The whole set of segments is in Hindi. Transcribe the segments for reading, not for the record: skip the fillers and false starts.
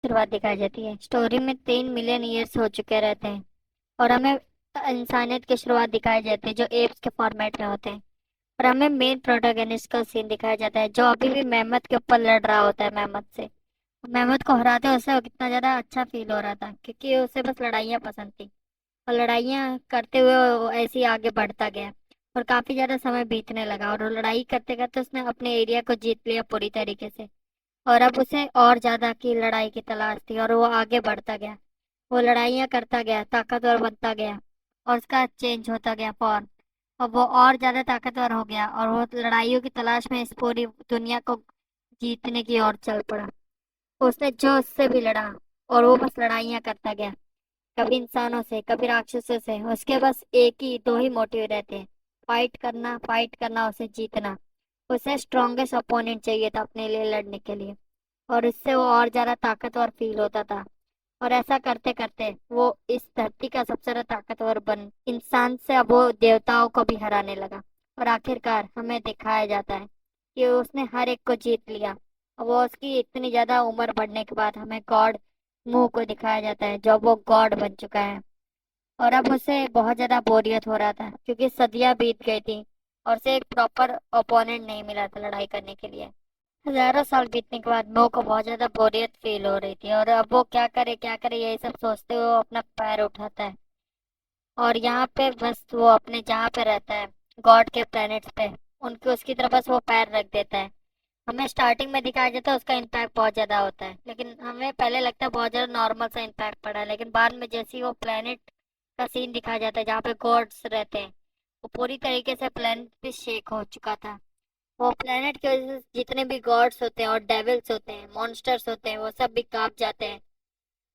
शुरुआत दिखाई जाती है। स्टोरी में 3 मिलियन ईयर्स हो चुके रहते हैं और हमें इंसानियत की शुरुआत दिखाई जाती है जो एप्स के फॉर्मेट में होते हैं। और हमें मेन प्रोटोगनिस्ट का सीन दिखाया जाता है जो अभी भी मेहमत के ऊपर लड़ रहा होता है मेहमत से। मेहमत को हराते उसे वो कितना ज्यादा अच्छा फील हो रहा था क्योंकि उसे बस लड़ाइयाँ पसंद थी। और लड़ाइयाँ करते हुए वो ऐसे ही आगे बढ़ता गया और काफी ज्यादा समय बीतने लगा और वो लड़ाई करते करते उसने अपने एरिया को जीत लिया पूरी तरीके से। और अब उसे और ज्यादा की लड़ाई की तलाश थी और वो आगे बढ़ता गया। वो लड़ाइयाँ करता गया, ताकतवर बनता गया और उसका चेंज होता गया फॉर्म। और वो और ज्यादा ताकतवर हो गया और वो लड़ाइयों की तलाश में इस पूरी दुनिया को जीतने की ओर चल पड़ा। उसने जो उससे भी लड़ा और वो बस लड़ाइयाँ करता गया, कभी इंसानों से कभी राक्षसों से। उसके बस एक ही दो ही मोटिव रहते हैं, फाइट करना, उसे जीतना। उसे स्ट्रॉन्गेस्ट अपोनेंट चाहिए था अपने लिए लड़ने के लिए। और इससे वो और ज्यादा ताकतवर फील होता था। और ऐसा करते करते वो इस धरती का सबसे ज्यादा ताकतवर बन इंसान से अब वो देवताओं को भी हराने लगा। और आखिरकार हमें दिखाया जाता है कि उसने हर एक को जीत लिया। और वो उसकी इतनी ज्यादा उम्र बढ़ने के बाद हमें गॉड मुंह को दिखाया जाता है जो वो गॉड बन चुका है। और अब उसे बहुत ज्यादा बोरियत हो रहा था क्योंकि सदियां बीत गई थी और उसे एक प्रॉपर ओपोनेंट नहीं मिला था लड़ाई करने के लिए। हजारों साल बीतने के बाद मो को बहुत ज्यादा बोरियत फील हो रही थी और अब वो क्या करे यही सब सोचते हुए वो अपना पैर उठाता है। और यहाँ पे बस वो अपने जहाँ पे रहता है गॉड के प्लैनेट्स पे उनके उसकी तरफ बस वो पैर रख देता है। हमें स्टार्टिंग में दिखाया जाता है उसका इम्पैक्ट बहुत ज्यादा होता है, लेकिन हमें पहले लगता है बहुत ज्यादा नॉर्मल सा इम्पैक्ट पड़ा है। लेकिन बाद में जैसे ही वो प्लेनेट का सीन दिखाया जाता है जहाँ पे गॉड्स रहते हैं, वो पूरी तरीके से प्लेनेट भी शेक हो चुका था। वो प्लेनेट की वजह से जितने भी गॉड्स होते हैं और डेविल्स होते हैं, मॉन्स्टर्स होते हैं, वो सब भी कांप जाते हैं।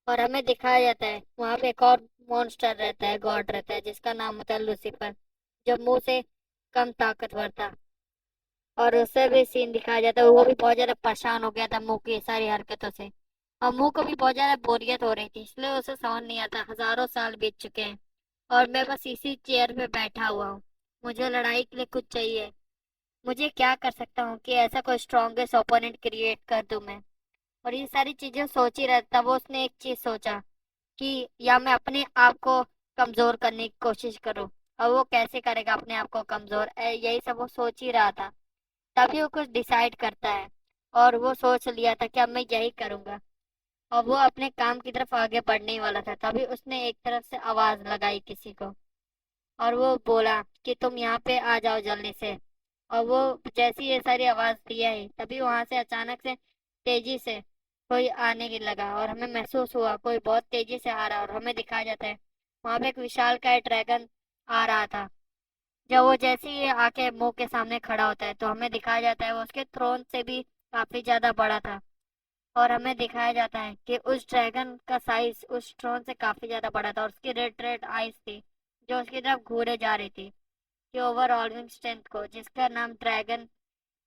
और हमें दिखाया जाता है वहां पे एक और मॉन्स्टर रहता है, गॉड रहता है जिसका नाम होता है लूसीफर, जो मुंह से कम ताकतवर था। और उससे भी सीन दिखाया जाता है वो भी बहुत ज्यादा परेशान हो गया था मुंह की सारी हरकतों से। और मुंह को भी बहुत ज्यादा बोरियत हो रही थी इसलिए उसे समझ नहीं आता हजारों साल बीत चुके हैं और मैं बस इसी चेयर पे बैठा हुआ हूँ। मुझे लड़ाई के लिए कुछ चाहिए। मुझे क्या कर सकता हूँ कि ऐसा कोई स्ट्रॉन्गेस्ट ओपोनेंट क्रिएट कर दूं मैं। और ये सारी चीजें सोच ही रहा था वो उसने एक चीज सोचा कि या मैं अपने आप को कमजोर करने की कोशिश करूं। और वो कैसे करेगा अपने आप को कमजोर, यही सब वो सोच ही रहा था। तभी वो कुछ डिसाइड करता है और वो सोच लिया था कि अब मैं यही करूंगा। और वो अपने काम की तरफ आगे बढ़ने ही वाला था तभी उसने एक तरफ से आवाज लगाई किसी को। और वो बोला कि तुम यहाँ पे आ जाओ जल्दी से। और वो जैसी ये सारी आवाज दिया ही तभी वहां से अचानक से तेजी से कोई आने की लगा और हमें महसूस हुआ कोई बहुत तेजी से आ रहा है। और हमें दिखाया जाता है वहां पे एक विशाल का ड्रैगन आ रहा था। जब वो जैसे ही आके मुंह के सामने खड़ा होता है तो हमें दिखाया जाता है वो उसके थ्रोन से भी काफी ज्यादा बड़ा था। और हमें दिखाया जाता है कि उस ड्रैगन का साइज उस थ्रोन से काफी ज्यादा बड़ा था और उसकी रेड रेड आइज थी जो उसकी तरफ घूरे जा रही थी कि ओवरऑलविंग स्ट्रेंथ को, जिसका नाम ड्रैगन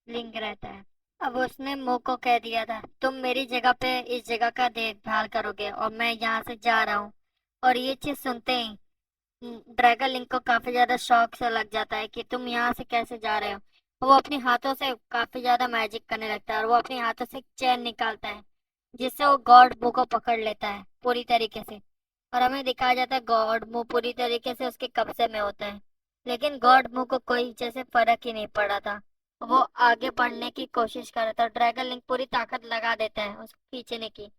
लिंग रहता है। अब उसने मुंह को कह दिया था तुम मेरी जगह पे इस जगह का देखभाल करोगे और मैं यहाँ से जा रहा हूँ। और ये चीज सुनते ही ड्रैगन लिंक को काफी ज्यादा शौक से लग जाता है कि तुम यहाँ से कैसे जा रहे हो। वो अपने हाथों से काफी ज्यादा मैजिक करने लगता है और वो अपने हाथों से एक चैन निकालता है जिससे वो गॉड बू को पकड़ लेता है पूरी तरीके से। और हमें दिखाया जाता है गॉड मुंह पूरी तरीके से उसके कब्जे में होता है। लेकिन गॉड मुंह को कोई जैसे फर्क ही नहीं पड़ा था। वो आगे बढ़ने की कोशिश कर रहा था, ड्रैगन लिंक पूरी ताकत लगा देता है उसको खींचने की।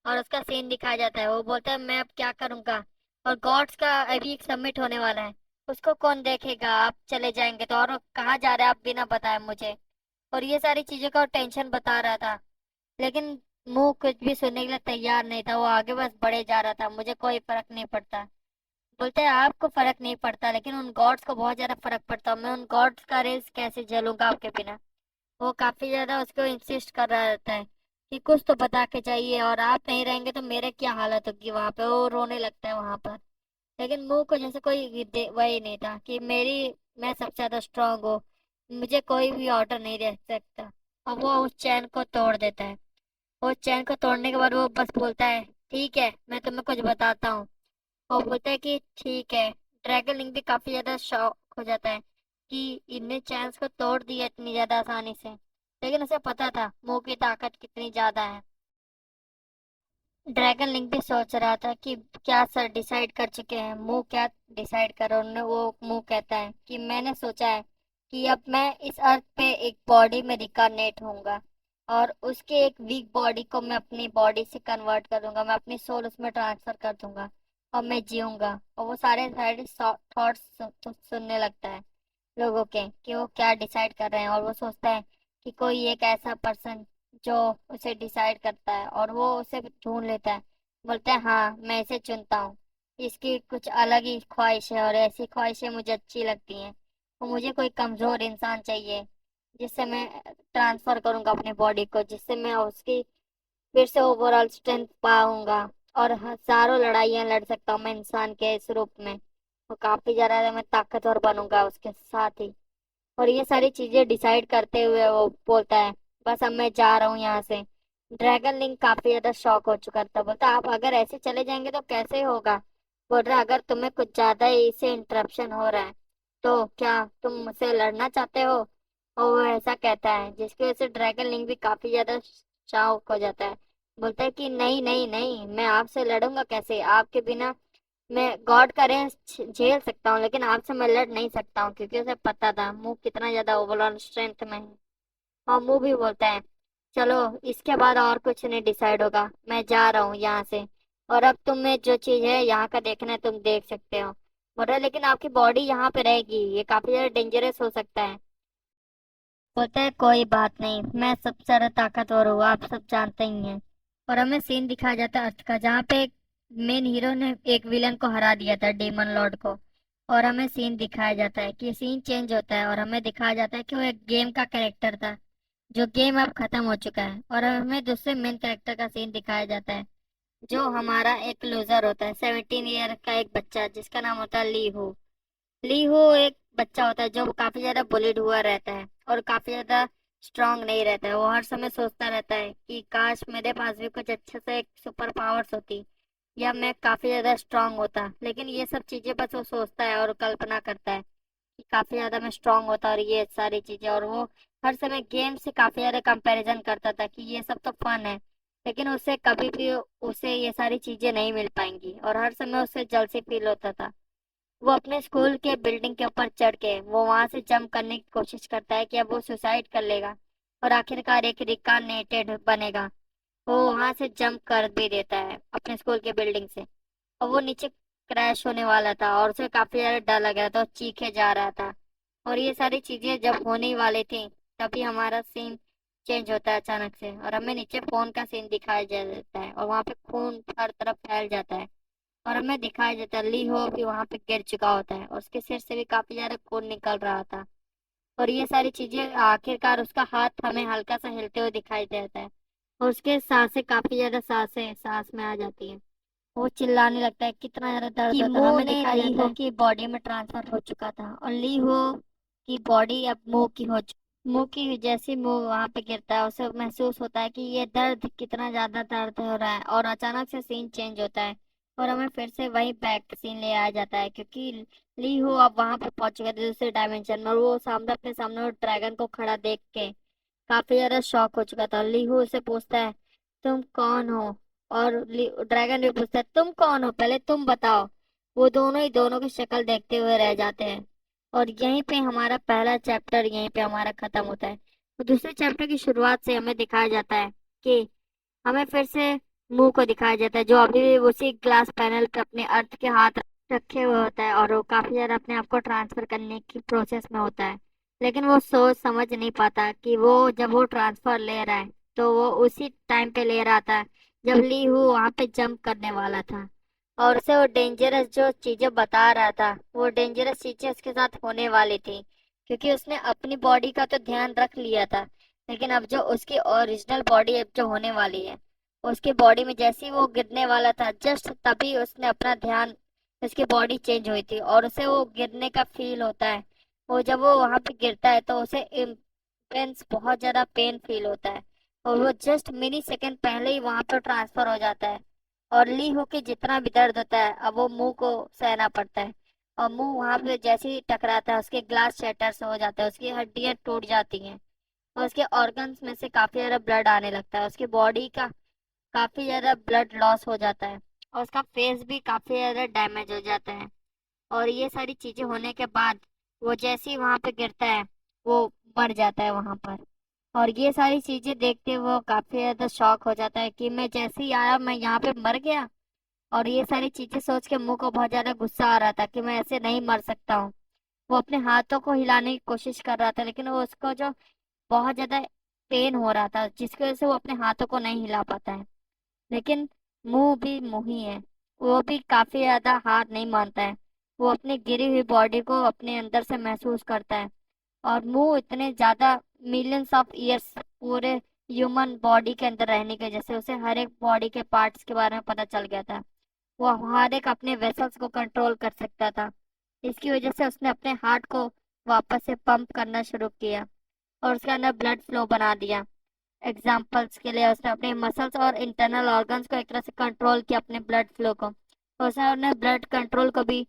और उसका सीन दिखाया जाता है वो बोलता है मैं अब क्या करूंगा। और गॉड्स का अभी एक सबमिट होने वाला है, उसको कौन देखेगा, आप चले जाएंगे तो। और वो कहाँ जा रहा है आप बिना बताए मुझे। और ये सारी चीजों का टेंशन बता रहा था। लेकिन मुंह कुछ भी सुनने के लिए तैयार नहीं था, वो आगे बस बढ़े जा रहा था। मुझे कोई फर्क नहीं पड़ता बोलते हैं, आपको फर्क नहीं पड़ता लेकिन उन गॉड्स को बहुत ज्यादा फर्क पड़ता। मैं उन गॉड्स का रेस कैसे झेलूंगा आपके बिना। वो काफी ज्यादा उसको इंसिस्ट कर रहा रहता है कि कुछ तो बता के चाहिए और आप नहीं रहेंगे तो मेरे क्या हालत होगी वहां पे। वो रोने लगता है वहां पर। लेकिन मुंह को जैसे कोई वही नहीं था कि मैं सबसे ज्यादा स्ट्रांग हूँ, मुझे कोई भी ऑर्डर नहीं दे सकता। और वो उस चैन को तोड़ देता है। वो चैन को तोड़ने के बाद वो बस बोलता है ठीक है मैं तुम्हें कुछ बताता हूँ। वो बोलता है कि ठीक है। ड्रैगन लिंक भी काफी ज्यादा शॉक हो जाता है कि इनने चैंस को तोड़ दिया इतनी ज्यादा आसानी से। लेकिन उसे पता था मुंह की ताकत कितनी ज्यादा है। ड्रैगन लिंक भी सोच रहा था कि क्या सर डिसाइड कर चुके हैं, मुंह क्या डिसाइड कर रहा उन्होंने। वो मुंह कहता है कि मैंने सोचा है कि अब मैं इस अर्थ पे एक बॉडी में रिकारनेट होऊंगा, और उसके एक वीक बॉडी को मैं अपनी बॉडी से कन्वर्ट कर दूंगा, मैं अपनी सोल उसमें ट्रांसफर कर दूंगा और मैं जीऊंगा। और वो सारे सारे थॉट्स सुनने लगता है लोगों के कि वो क्या डिसाइड कर रहे हैं, और वो सोचता है कि कोई एक ऐसा पर्सन जो उसे डिसाइड करता है, और वो उसे ढूंढ लेता है। बोलता है हाँ मैं इसे चुनता हूँ, इसकी कुछ अलग ही ख्वाहिश है और ऐसी ख्वाहिशें मुझे अच्छी लगती हैं। तो मुझे कोई कमजोर इंसान चाहिए जिससे मैं ट्रांसफर करूंगा अपनी बॉडी को, जिससे मैं उसकी फिर से ओवरऑल स्ट्रेंथ पाऊंगा और हजारों लड़ाइयां लड़ सकता हूँ मैं इंसान के इस रूप में। और काफी ज्यादा मैं ताकतवर बनूंगा उसके साथ ही। और ये सारी चीजें डिसाइड करते हुए वो बोलता है बस अब मैं जा रहा हूँ यहाँ से। ड्रैगन लिंक काफी ज्यादा शॉक हो चुका था, बोलता आप अगर ऐसे चले जाएंगे तो कैसे होगा। बोल रहा अगर तुम्हें कुछ ज्यादा ही इससे इंटरप्शन हो रहा है तो क्या तुम मुझसे लड़ना चाहते हो। और वो ऐसा कहता है जिसकी वजह से ड्रैगन लिंक भी काफी ज्यादा शॉक हो जाता है। बोलता है कि नहीं नहीं नहीं, मैं आपसे लड़ूंगा कैसे, आपके बिना मैं गॉड का रेंज झेल सकता हूँ लेकिन आपसे मैं लड़ नहीं सकता हूँ, क्योंकि उसे पता था मुंह कितना ज्यादा ओवरऑल स्ट्रेंथ में है। और मुंह भी बोलता है चलो इसके बाद और कुछ नहीं डिसाइड होगा, मैं जा रहा हूँ यहाँ से। और अब तुम्हें जो चीज है यहाँ का देखना है तुम देख सकते हो। बोल रहा है लेकिन आपकी बॉडी यहाँ पे रहेगी, ये काफी ज्यादा डेंजरस हो सकता है। बोलता है कोई बात नहीं, मैं सबसे ज्यादा ताकतवर हूँ, आप सब जानते ही हैं। और हमें सीन दिखाया जाता है अर्थ का, जहाँ पे मेन हीरो ने एक विलन को हरा दिया था, डेमन लॉर्ड को। और हमें सीन दिखाया जाता है कि सीन चेंज होता है और हमें दिखाया जाता है कि वो एक गेम का कैरेक्टर था, जो गेम अब खत्म हो चुका है। और हमें दूसरे मेन कैरेक्टर का सीन दिखाया जाता है, जो हमारा एक लूजर होता है, 17 ईयर का एक बच्चा जिसका नाम होता है ली हो। ली हो एक बच्चा होता है जो काफी ज्यादा बुलिड हुआ रहता है और काफी ज्यादा स्ट्रांग नहीं रहता है। वो हर समय सोचता रहता है कि काश मेरे पास भी कुछ अच्छे से एक सुपर पावर्स होती, या मैं काफी ज्यादा स्ट्रांग होता। लेकिन ये सब चीजें बस वो सोचता है और कल्पना करता है कि काफी ज्यादा मैं स्ट्रांग होता और ये सारी चीजें। और वो हर समय गेम से काफी ज्यादा कंपैरिजन करता था कि ये सब तो फन है, लेकिन उसे कभी भी उसे ये सारी चीजें नहीं मिल पाएंगी, और हर समय उसे जल्दी फील होता था। वो अपने स्कूल के बिल्डिंग के ऊपर चढ़ के वो वहां से जंप करने की कोशिश करता है कि अब वो सुसाइड कर लेगा और आखिरकार एक रिकार्नेटेड बनेगा। वो वहां से जंप कर भी देता है अपने स्कूल के बिल्डिंग से, और वो नीचे क्रैश होने वाला था और उसे काफी ज्यादा डर लग रहा था और चीखे जा रहा था। और ये सारी चीजें जब होने ही वाली थी तभी हमारा सीन चेंज होता है अचानक से, और हमें नीचे फोन का सीन दिखाया जाता है और वहां पे खून हर तरफ फैल जाता है। और हमें दिखाई देता है ली हो कि वहां पे गिर चुका होता है और उसके सिर से भी काफी ज्यादा खून निकल रहा था। और ये सारी चीजें आखिरकार उसका हाथ हमें हल्का सा हिलते हुए दिखाई देता है, और उसके सांसें काफी ज्यादा सांसें सांस में आ जाती हैं। वो चिल्लाने लगता है, कितना ज्यादा दर्द कि होता है। हमें दिखाया जाता है कि बॉडी में ट्रांसफर हो चुका था और ली हो की बॉडी अब मुंह की हो चुकी। मुंह की जैसे मुंह वहां पे गिरता है उसे महसूस होता है कि ये दर्द कितना ज्यादा दर्द हो रहा है, और अचानक से सीन चेंज होता है और हमें फिर से वही बैक सीन ले आया जाता है, क्योंकि ली हो अब वहां पे पहुंच चुका था दूसरे डायमेंशन में, और वो सामने अपने सामने वो ड्रैगन को खड़ा देख के काफी ज्यादा शॉक हो चुका था। लीहू उससे पूछता है तुम कौन हो, और ड्रैगन भी पूछता है तुम कौन हो, पहले तुम बताओ। वो दोनों ही दोनों की शक्ल देखते हुए रह जाते हैं। और यहीं पे हमारा पहला चैप्टर यहीं पे हमारा खत्म होता है। तो दूसरे चैप्टर की शुरुआत से हमें दिखाया जाता है कि हमें फिर से मुंह को दिखाया जाता है, जो अभी भी उसी ग्लास पैनल पे अपने अर्थ के हाथ रखे हुए होता है, और वो काफी ज्यादा अपने आप को ट्रांसफर करने की प्रोसेस में होता है। लेकिन वो सोच समझ नहीं पाता कि वो जब वो ट्रांसफर ले रहा है तो वो उसी टाइम पे ले रहा था जब ली हु वहां पे जंप करने वाला था, और उसे वो डेंजरस जो चीजें बता रहा था वो डेंजरस चीजें उसके साथ होने वाली थी, क्योंकि उसने अपनी बॉडी का तो ध्यान रख लिया था। लेकिन अब जो उसकी ओरिजिनल बॉडी अब जो होने वाली है, उसकी बॉडी में जैसे ही वो गिरने वाला था जस्ट तभी उसने अपना ध्यान, उसकी बॉडी चेंज हुई थी और उसे वो गिरने का फील होता है। वो जब वो वहां पे गिरता है तो उसे इंटेंस बहुत ज्यादा पेन फील होता है, और वो जस्ट मिनी सेकंड पहले ही वहां पर ट्रांसफर हो जाता है। और ली हो के जितना भी दर्द होता है अब वो मुंह को सहना पड़ता है, और मुंह वहां पे जैसे ही टकराता है उसके ग्लास शैटर्स हो जाता है, उसकी हड्डियां टूट जाती हैं और उसके ऑर्गन्स में से काफी ज्यादा ब्लड आने लगता है, उसकी बॉडी का काफी ज्यादा ब्लड लॉस हो जाता है और उसका फेस भी काफी ज्यादा डैमेज हो जाता है। और ये सारी चीजें होने के बाद वो जैसे ही वहां पे गिरता है वो मर जाता है वहां पर। और ये सारी चीजें देखते हुए वो काफी ज्यादा शॉक हो जाता है कि मैं जैसे ही आया मैं यहाँ पे मर गया। और ये सारी चीजें सोच के मुंह को बहुत ज्यादा गुस्सा आ रहा था कि मैं ऐसे नहीं मर सकता हूँ। वो अपने हाथों को हिलाने की कोशिश कर रहा था, लेकिन वो उसको जो बहुत ज्यादा पेन हो रहा था जिसकी वजह से वो अपने हाथों को नहीं हिला पाता है। लेकिन मुंह भी मुंह ही है, वो भी काफी ज्यादा हार नहीं मानता है। वो अपनी गिरी हुई बॉडी को अपने अंदर से महसूस करता है। और मुंह इतने ज्यादा मिलियंस ऑफ ईयर्स पूरे ह्यूमन बॉडी के अंदर रहने की वजह से उसे हर एक बॉडी के पार्ट्स के बारे में पता चल गया था। वो हर एक अपने वेसल्स को कंट्रोल कर सकता था। इसकी वजह से उसने अपने हार्ट को वापस से पंप करना शुरू किया और उसके अंदर ब्लड फ्लो बना दिया। एग्जाम्पल्स के लिए उसने अपने मसल्स और इंटरनल ऑर्गन्स को एक तरह से कंट्रोल किया, अपने ब्लड फ्लो को। और उसने ब्लड कंट्रोल को भी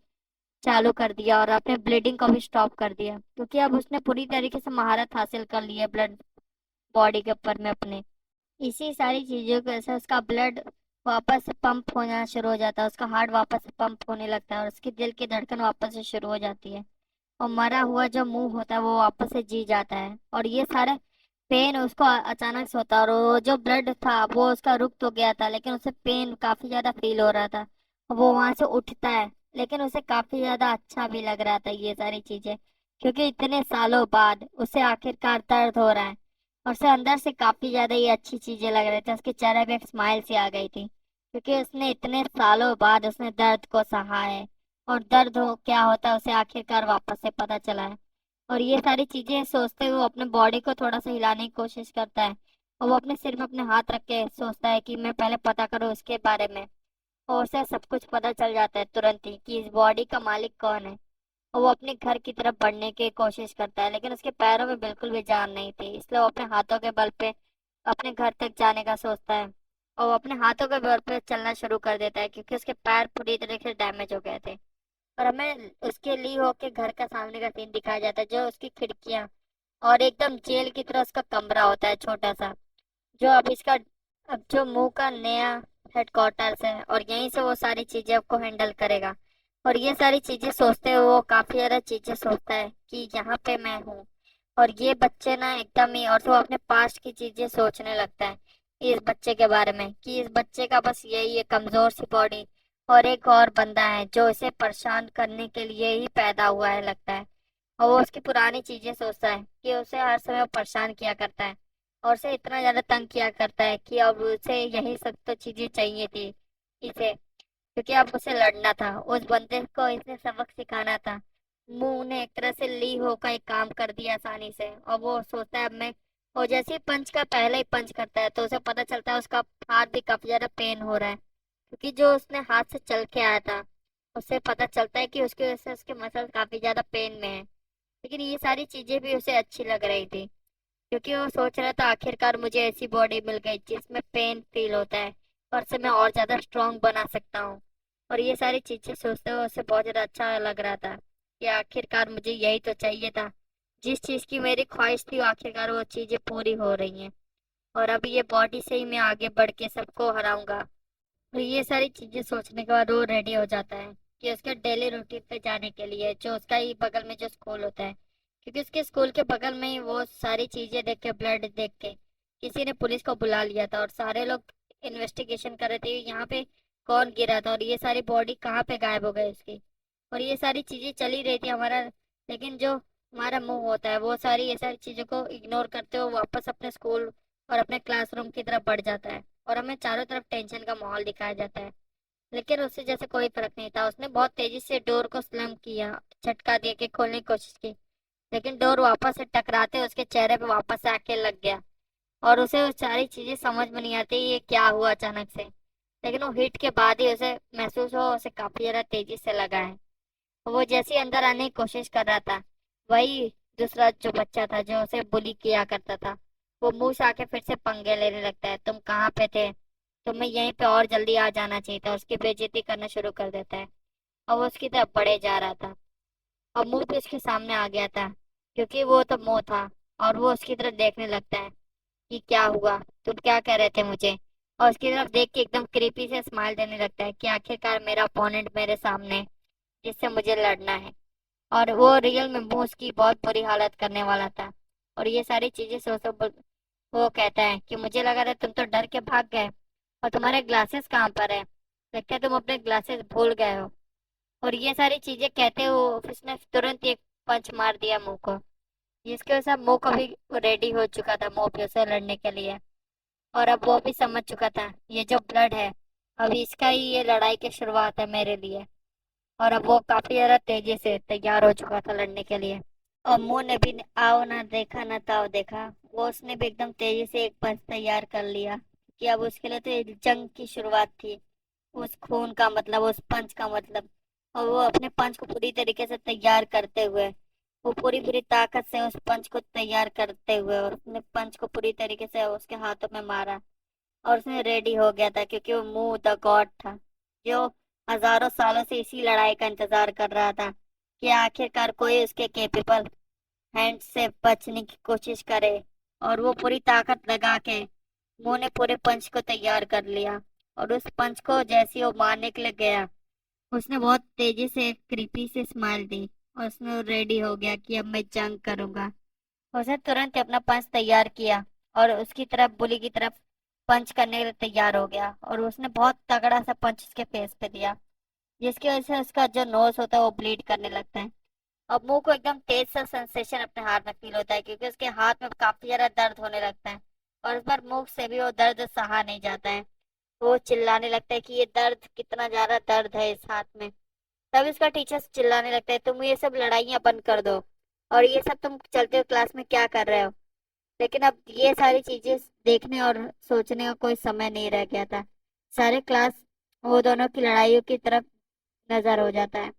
चालू कर दिया और अपने ब्लीडिंग को भी स्टॉप कर दिया, क्योंकि अब उसने पूरी तरीके से महारत हासिल कर ली है ब्लड बॉडी के ऊपर में अपने। इसी सारी चीजों की वजह से उसका ब्लड वापस से पंप होना शुरू हो जाता है, उसका हार्ट वापस से पंप होने लगता है और उसकी दिल की धड़कन वापस से शुरू हो जाती है। और मरा हुआ जो मुंह होता है वो वापस से जी जाता है। और ये सारे पेन उसको अचानक से होता है और वो जो ब्लड था वो उसका रुक तो गया था, लेकिन उसे पेन काफी ज्यादा फील हो रहा था। वो वहां से उठता है, लेकिन उसे काफी ज्यादा अच्छा भी लग रहा था ये सारी चीजें, क्योंकि इतने सालों बाद उसे आखिरकार दर्द हो रहा है। और उसे अंदर से काफी ज्यादा ये अच्छी चीजें लग रही थी, उसके चेहरे पे एक स्माइल सी आ गई थी, क्योंकि उसने इतने सालों बाद उसने दर्द को सहा है। और दर्द हो क्या होता है उसे आखिरकार वापस से पता चला है। और ये सारी चीजें सोचते हुए वो अपने बॉडी को थोड़ा सा हिलाने की कोशिश करता है। और वो अपने सिर में अपने हाथ रख के सोचता है कि मैं पहले पता करूँ उसके बारे में। और उसे सब कुछ पता चल जाता है तुरंत ही कि इस बॉडी का मालिक कौन है। और वो अपने घर की तरफ बढ़ने की कोशिश करता है, लेकिन उसके पैरों में बिल्कुल भी जान नहीं थी, इसलिए वो अपने हाथों के बल पे अपने घर तक जाने का सोचता है। और वो अपने हाथों के बल पे चलना शुरू कर देता है, क्योंकि उसके पैर पूरी तरीके से डैमेज हो गए थे। और हमें उसके ली होके घर का सामने का सीन दिखाया जाता है, जो उसकी खिड़कियां और एकदम जेल की तरह उसका कमरा होता है छोटा सा, जो अब इसका अब जो मुंह का नया हेडक्वार्टर्स है और यहीं से वो सारी चीजें आपको हैंडल करेगा। और ये सारी चीजें सोचते हुए वो काफी ज्यादा चीजें सोचता है कि यहाँ पे मैं हूँ। और ये बच्चे ना एकदम ही, और तो वो अपने पास्ट की चीजें सोचने लगता है इस बच्चे के बारे में कि इस बच्चे का बस यही है कमजोर सी बॉडी, और एक और बंदा है जो इसे परेशान करने के लिए ही पैदा हुआ है लगता है। और वो उसकी पुरानी चीजें सोचता है कि उसे हर समय वो परेशान किया करता है और उसे इतना ज्यादा तंग किया करता है कि अब उसे यही सब तो चीजें चाहिए थी इसे, क्योंकि अब उसे लड़ना था, उस बंदे को इसने सबक सिखाना था। मुंह ने एक तरह से ली हो का एक काम कर दिया आसानी से, और वो सोचता है अब मैं। और जैसे ही पंच का पहले ही पंच करता है तो उसे पता चलता है उसका हाथ भी काफी ज्यादा पेन हो रहा है, क्योंकि जो उसने हाथ से चल के आया था उससे पता चलता है कि उसकी वजह से उसके मसल काफी ज्यादा पेन में है। लेकिन ये सारी चीजें भी उसे अच्छी लग रही थी, क्योंकि वो सोच रहा था आखिरकार मुझे ऐसी बॉडी मिल गई जिसमें पेन फील होता है और से मैं और ज्यादा स्ट्रांग बना सकता हूँ। और ये सारी चीजें सोचते हुए उसे बहुत ज्यादा अच्छा लग रहा था कि आखिरकार मुझे यही तो चाहिए था, जिस चीज की मेरी ख्वाहिश थी वो आखिरकार वो चीजें पूरी हो रही हैं। और अब ये बॉडी से ही मैं आगे बढ़ के सबको हराऊंगा। तो ये सारी चीजें सोचने के बाद वो रेडी हो जाता है कि उसके डेली रूटीन पे जाने के लिए, जो उसका ही बगल में जो स्कूल होता है, क्योंकि उसके स्कूल के बगल में ही वो सारी चीजें देख के, ब्लड देख के किसी ने पुलिस को बुला लिया था और सारे लोग इन्वेस्टिगेशन कर रहे थे यहाँ पे कौन गिरा था और ये सारी बॉडी कहाँ पे गायब हो गई उसकी। और ये सारी चीजें चली रही थी हमारा, लेकिन जो हमारा मुंह होता है वो सारी ये सारी चीजों को इग्नोर करते हुए वापस अपने स्कूल और अपने क्लासरूम की तरफ बढ़ जाता है। और हमें चारों तरफ टेंशन का माहौल दिखाया जाता है, लेकिन उससे जैसे कोई फर्क नहीं था। उसने बहुत तेजी से डोर को स्लैम किया, झटका दिया कि खोलने की कोशिश की, लेकिन डोर वापस से टकराते उसके चेहरे पे वापस से आके लग गया। और उसे वो सारी चीजें समझ में नहीं आती ये क्या हुआ अचानक से, लेकिन वो हिट के बाद ही उसे महसूस हो उसे काफी ज्यादा तेजी से लगा है। वो जैसे ही अंदर आने की कोशिश कर रहा था, वही दूसरा जो बच्चा था जो उसे बुली किया करता था, वो मुंह से आके फिर से पंगे लेने लगता है, तुम कहाँ पे थे, तुम्हें यहीं पे और जल्दी आ जाना चाहिए था, उसकी बेइज्जती करना शुरू कर देता है। और वो उसकी तरफ बढ़े जा रहा था और मुंह भी उसके सामने आ गया था, क्योंकि वो तो मुंह था। और वो उसकी तरफ देखने लगता है कि क्या हुआ, तुम क्या कह रहे थे मुझे, और उसकी तरफ देख के एकदम क्रीपी से स्माइल देने लगता है कि आखिरकार मेरा अपोनेंट मेरे सामने है, जिससे मुझे लड़ना है। और वो रियल में मूस की बहुत बुरी हालत करने वाला था। और ये सारी चीजें सोच वो कहता है कि मुझे लगा था तुम तो डर के भाग गए, और तुम्हारे ग्लासेस कहाँ पर है? लगता है तुम अपने ग्लासेस भूल गए हो। और ये सारी चीजें कहते हो उसने तुरंत एक पंच मार दिया मुंह को, जिसकी वजह से मुंह को भी रेडी हो चुका था मोपियो से लड़ने के लिए। और अब वो भी समझ चुका था ये जो ब्लड है, अभी इसका ही ये लड़ाई की शुरुआत है मेरे लिए। और अब वो काफी ज्यादा तेजी से तैयार हो चुका था लड़ने के लिए। और मुंह ने भी आओ ना देखा ना ताव देखा, वो उसने भी एकदम तेजी से एक पंच तैयार कर लिया कि अब उसके लिए तो एक जंग की शुरुआत थी। उस खून का मतलब, उस पंच का मतलब। और वो अपने पंच को पूरी तरीके से तैयार करते हुए, वो पूरी पूरी ताकत से उस पंच को तैयार करते हुए, और उसने पंच को पूरी तरीके से उसके हाथों में मारा। और उसने रेडी हो गया था क्योंकि वो मुंह द गॉड था, जो हजारों सालों से इसी लड़ाई का इंतजार कर रहा था कि आखिरकार कोई उसके केपेबल हैंड से बचने की कोशिश करे। और वो पूरी ताकत लगा के मुंह ने पूरे पंच को तैयार कर लिया। और उस पंच को जैसे ही वो मारने के लिए गया, उसने बहुत तेजी से एक क्रीपी से स्माइल दी, और उसने रेडी हो गया कि अब मैं जंग करूंगा। उसने तुरंत ही अपना पंच तैयार किया और उसकी तरफ बुली की तरफ पंच करने के लिए तैयार हो गया। और उसने बहुत तगड़ा सा पंच उसके फेस पे दिया, जिसकी वजह से उसका जो नोज होता है वो ब्लीड करने लगता है। अब मुंह को एकदम तेज सा सेंसेशन अपने हाथ में फील होता है, क्योंकि उसके हाथ में काफी ज्यादा दर्द होने लगता है। और इस बार मुंह से भी वो दर्द सहा नहीं जाता है। वो चिल्लाने लगता है कि ये दर्द, कितना ज्यादा दर्द है इस हाथ में। तब इसका टीचर चिल्लाने लगता है तुम ये सब लड़ाइयाँ बंद कर दो, और ये सब तुम चलते हो क्लास में क्या कर रहे हो? लेकिन अब ये सारी चीजें देखने और सोचने का कोई समय नहीं रह गया था। सारे क्लास वो दोनों की लड़ाइयों की तरफ नजर हो जाता है।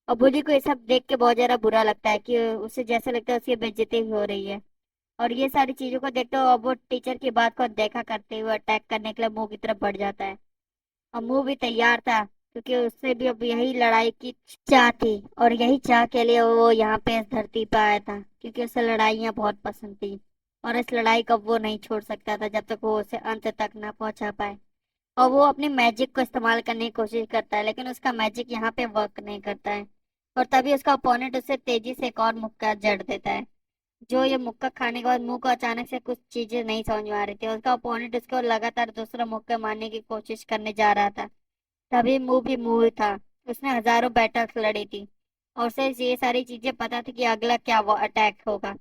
और बुली को ये सब देख के बहुत ज्यादा बुरा लगता है कि उसे जैसे लगता है उसकी बेइज्जती हो रही है। और ये सारी चीजों को देखते हुए अब वो टीचर की बात को देखा करते हुए अटैक करने के लिए मुंह की तरफ बढ़ जाता है। और मुंह भी तैयार था, क्योंकि उससे भी अब यही लड़ाई की चाह थी। और यही चाह के लिए वो यहाँ पे इस धरती पे आया था, क्योंकि उसे लड़ाइयाँ बहुत पसंद थी। और इस लड़ाई को वो नहीं छोड़ सकता था जब तक वो उसे अंत तक ना पहुंचा पाए। और वो अपनी मैजिक को इस्तेमाल करने की कोशिश करता है, लेकिन उसका मैजिक यहाँ पे वर्क नहीं करता है। और तभी उसका ओपोनेंट उसे तेजी से एक और मुक्का जड़ देता है। जो ये मुक्का खाने के बाद मुंह को अचानक से कुछ चीजें नहीं समझ में आ रही थी। उसका ओपोनेंट उसको लगातार दूसरा मुक्का मारने की कोशिश करने जा रहा था। तभी मुंह भी मुंह था। उसने हजारों बैटल्स लड़ी थी, और उसे ये सारी चीजें पता थी कि अगला क्या वो अटैक होगा।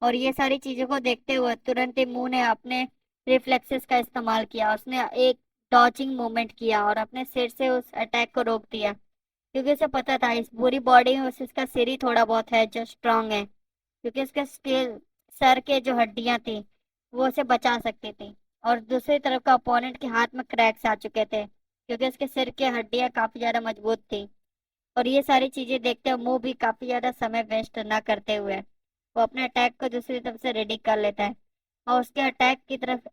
और ये सारी चीजों को देखते हुए तुरंत ही मुंह ने अपने रिफ्लेक्सेस का इस्तेमाल किया। उसने एक डॉचिंग मूवमेंट किया और अपने सिर से उस अटैक को रोक दिया, क्योंकि उसे पता था इस पूरी बॉडी में उसका सिर ही थोड़ा बहुत है जो स्ट्रांग है। क्योंकि उसके सर के जो हड्डियां थी वो उसे बचा सकती थी। और दूसरी तरफ का अपोनेंट के हाथ में क्रैक्स आ चुके थे, क्योंकि उसके सिर की हड्डियां काफी ज्यादा मजबूत थी। और ये सारी चीजें देखते हुए मुंह भी काफी ज्यादा समय वेस्ट न करते हुए वो अपने अटैक को दूसरी तरफ से रेडी कर लेता है। और उसके अटैक की तरफ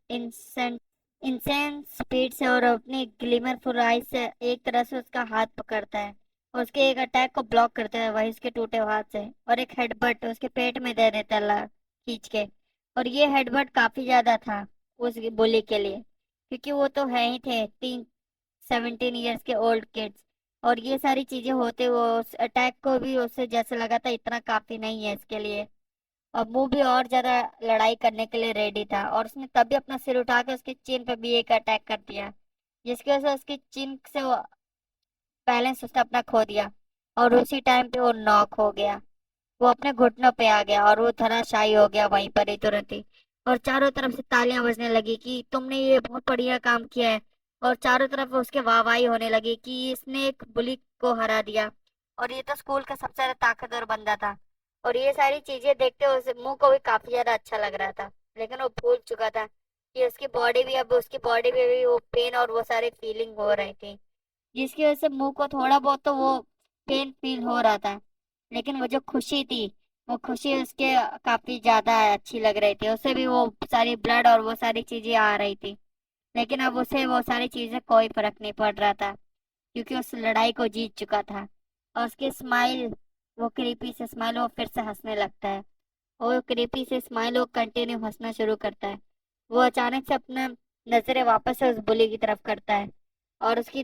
इंसेंस स्पीड से और अपनी ग्लिमरफुल आइज से एक तरह से उसका हाथ पकड़ता है, और उसके एक अटैक को ब्लॉक करता है वही उसके टूटे हुए हाथ से, और एक हेडबट उसके पेट में दे देता है खींच के। और ये हेडबट काफी ज्यादा था उस बुली के लिए, क्योंकि वो तो है ही थे 17 ईयर्स के ओल्ड किड्स। और ये सारी चीजें होते हुए उस अटैक को भी उससे जैसे लगा था इतना काफी नहीं है इसके लिए। और वो भी और ज्यादा लड़ाई करने के लिए रेडी था, और उसने तभी अपना सिर उठा के उसके चिन पे भी एक अटैक कर दिया, जिसकी वजह से उसकी चिन से वो बैलेंस उसने अपना खो दिया। और उसी टाइम पे वो नॉक हो गया। वो अपने घुटनों पे आ गया और वो धराशायी हो गया वहीं पर ही तुरंत ही। और चारों तरफ से तालियां बजने लगी कि तुमने ये बहुत बढ़िया काम किया है। और चारों तरफ उसके वाहवाही होने लगी कि इसने एक बुली को हरा दिया, और ये तो स्कूल का सबसे ज्यादा ताकतवर बंदा था। और ये सारी चीजें देखते हुए उसे मुंह को भी काफी ज्यादा अच्छा लग रहा था, लेकिन वो भूल चुका था कि उसकी बॉडी में भी वो पेन और वो सारी फीलिंग हो रही थी, जिसकी वजह से मुंह को थोड़ा बहुत तो वो पेन फील हो रहा था। लेकिन वो जो खुशी थी, वो खुशी उसके काफी ज्यादा अच्छी लग रही थी। उसे भी वो सारी ब्लड और वो सारी चीजें आ रही थी, लेकिन अब उसे वो सारी चीजें कोई फर्क नहीं पड़ रहा था, क्योंकि उस लड़ाई को जीत चुका था। और उसकी स्माइल, वो क्रीपी से स्माइल, वो फिर से हंसने लगता है। वो क्रीपी से स्माइल वो कंटिन्यू हंसना शुरू करता है। वो अचानक से अपना नजरें वापस से उस बुली की तरफ करता है और उसकी